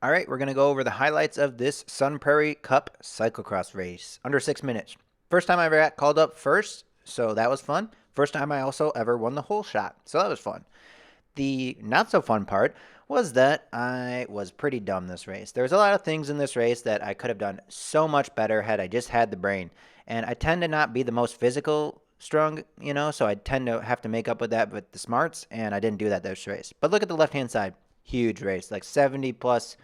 All right, we're going to go over the highlights of this Sun Prairie Cup cyclocross race. Under 6 minutes. First time I ever got called up first, so that was fun. First time I also ever won the whole shot, so that was fun. The not so fun part was that I was pretty dumb this race. There's a lot of things in this race that I could have done so much better had I just had the brain. And I tend to not be the most physical strong, so I tend to have to make up with that with the smarts, and I didn't do that this race. But look at the left-hand side. Huge race, like 70 plus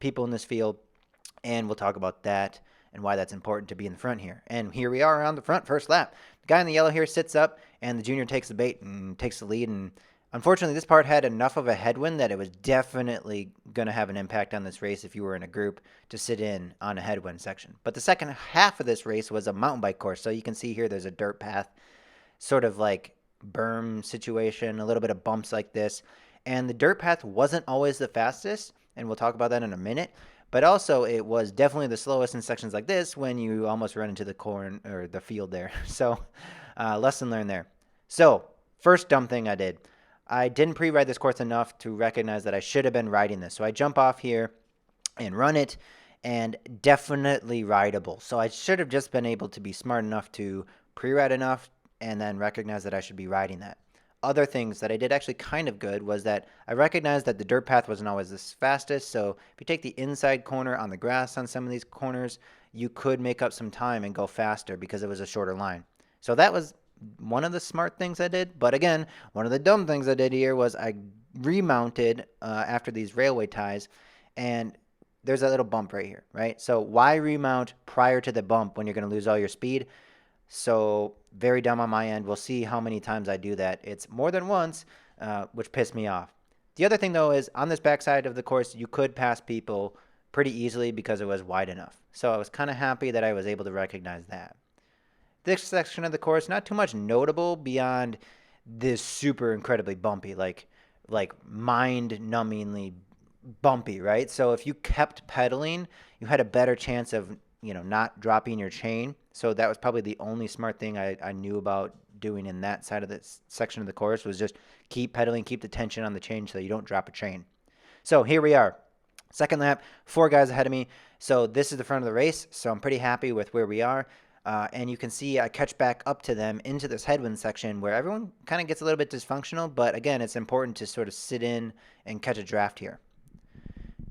people in this field, and we'll talk about that and why that's important to be in the front here. And here we are on the front, first lap. The guy in the yellow here sits up, and the junior takes the bait and takes the lead, and unfortunately, this part had enough of a headwind that it was definitely going to have an impact on this race if you were in a group to sit in on a headwind section. But the second half of this race was a mountain bike course. So you can see here there's a dirt path, sort of like berm situation, a little bit of bumps like this. And the dirt path wasn't always the fastest, and we'll talk about that in a minute. But also, it was definitely the slowest in sections like this when you almost run into the corn or the field there. So, lesson learned there. So, first dumb thing I did. I didn't pre-ride this course enough to recognize that I should have been riding this. So I jump off here and run it, and definitely rideable. So I should have just been able to be smart enough to pre-ride enough and then recognize that I should be riding that. Other things that I did actually kind of good was that I recognized that the dirt path wasn't always the fastest. So if you take the inside corner on the grass on some of these corners, you could make up some time and go faster because it was a shorter line. So that was one of the smart things I did. But again, one of the dumb things I did here was I remounted after these railway ties, and there's a little bump right here, right? So why remount prior to the bump when you're going to lose all your speed? So very dumb on my end. We'll see how many times I do that. It's more than once, which pissed me off. The other thing, though, is on this backside of the course, you could pass people pretty easily because it was wide enough. So I was kind of happy that I was able to recognize that. This section of the course, not too much notable beyond this super incredibly bumpy, like mind-numbingly bumpy, right? So if you kept pedaling, you had a better chance of, not dropping your chain. So that was probably the only smart thing I knew about doing in that side of this section of the course was just keep pedaling, keep the tension on the chain so you don't drop a chain. So here we are. Second lap, 4 guys ahead of me. So this is the front of the race. So I'm pretty happy with where we are. And you can see I catch back up to them into this headwind section where everyone kind of gets a little bit dysfunctional. But again, it's important to sort of sit in and catch a draft here.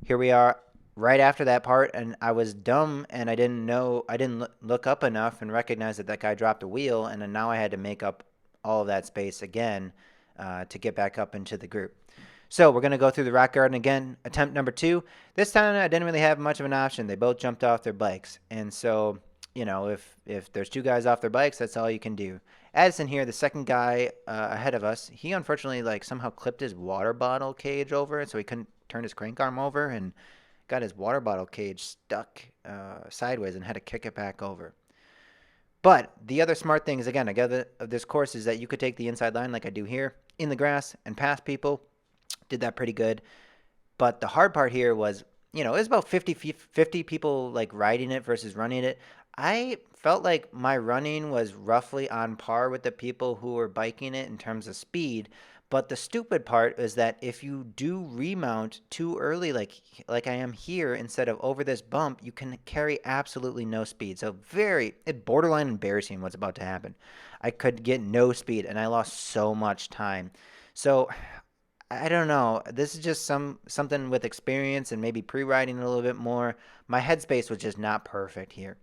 Here we are right after that part, and I was dumb and I didn't look up enough and recognize that guy dropped a wheel, and then now I had to make up all of that space again to get back up into the group. So we're going to go through the rock garden again, attempt number 2. This time I didn't really have much of an option. They both jumped off their bikes, and so if there's 2 guys off their bikes, that's all you can do. Addison here, the second guy ahead of us, he unfortunately somehow clipped his water bottle cage over, so he couldn't turn his crank arm over and got his water bottle cage stuck sideways and had to kick it back over. But the other smart thing is, again, of this course is that you could take the inside line like I do here in the grass and pass people. Did that pretty good. But the hard part here was, it was about 50 people riding it versus running it. I felt like my running was roughly on par with the people who were biking it in terms of speed. But the stupid part is that if you do remount too early, like I am here, instead of over this bump, you can carry absolutely no speed. So it's borderline embarrassing what's about to happen. I could get no speed, and I lost so much time. So I don't know. This is just something with experience and maybe pre-riding a little bit more. My headspace was just not perfect here.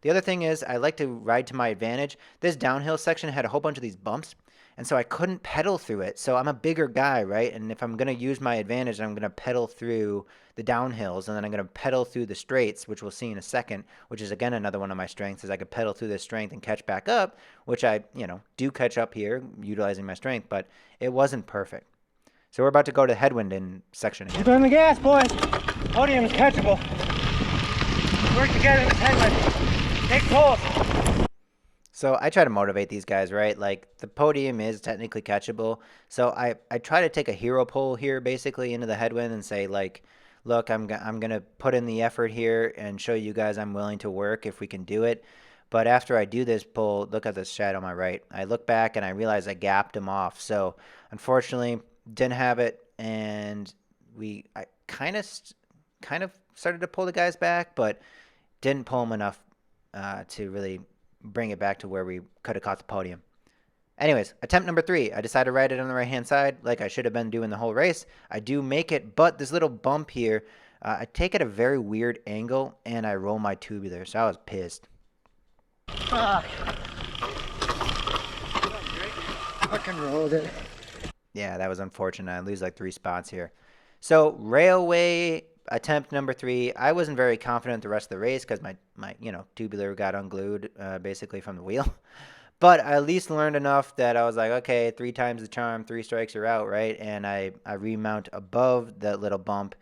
The other thing is I like to ride to my advantage. This downhill section had a whole bunch of these bumps, and so I couldn't pedal through it. So I'm a bigger guy, right? And if I'm going to use my advantage, I'm going to pedal through the downhills, and then I'm going to pedal through the straights, which we'll see in a second, which is, again, another one of my strengths, is I could pedal through this strength and catch back up, which I, do catch up here, utilizing my strength, but it wasn't perfect. So we're about to go to headwind in section again. Keep on the gas, boys. Podium is catchable. Work together in this headwind. Take pulls. So I try to motivate these guys, right? Like, the podium is technically catchable. So I try to take a hero pull here, basically, into the headwind and say, look, I'm going to put in the effort here and show you guys I'm willing to work if we can do it. But after I do this pull, look at the shadow on my right. I look back and I realize I gapped him off. So unfortunately, didn't have it, and I kind of kind of started to pull the guys back, but didn't pull them enough to really bring it back to where we could have caught the podium. Anyways, attempt number 3. I decided to ride it on the right-hand side like I should have been doing the whole race. I do make it, but this little bump here, I take at a very weird angle, and I roll my tubular, so I was pissed. Fuck. Fucking rolled it. Yeah, that was unfortunate. I lose like 3 spots here. So, railway attempt number 3. I wasn't very confident the rest of the race because my tubular got unglued basically from the wheel. But I at least learned enough that I was like, okay, 3 times the charm, 3 strikes are out, right? And I remount above that little bump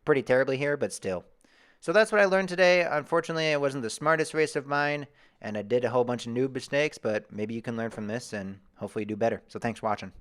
pretty terribly here, but still. So that's what I learned today. Unfortunately, it wasn't the smartest race of mine, and I did a whole bunch of noob mistakes, but maybe you can learn from this and hopefully do better. So thanks for watching.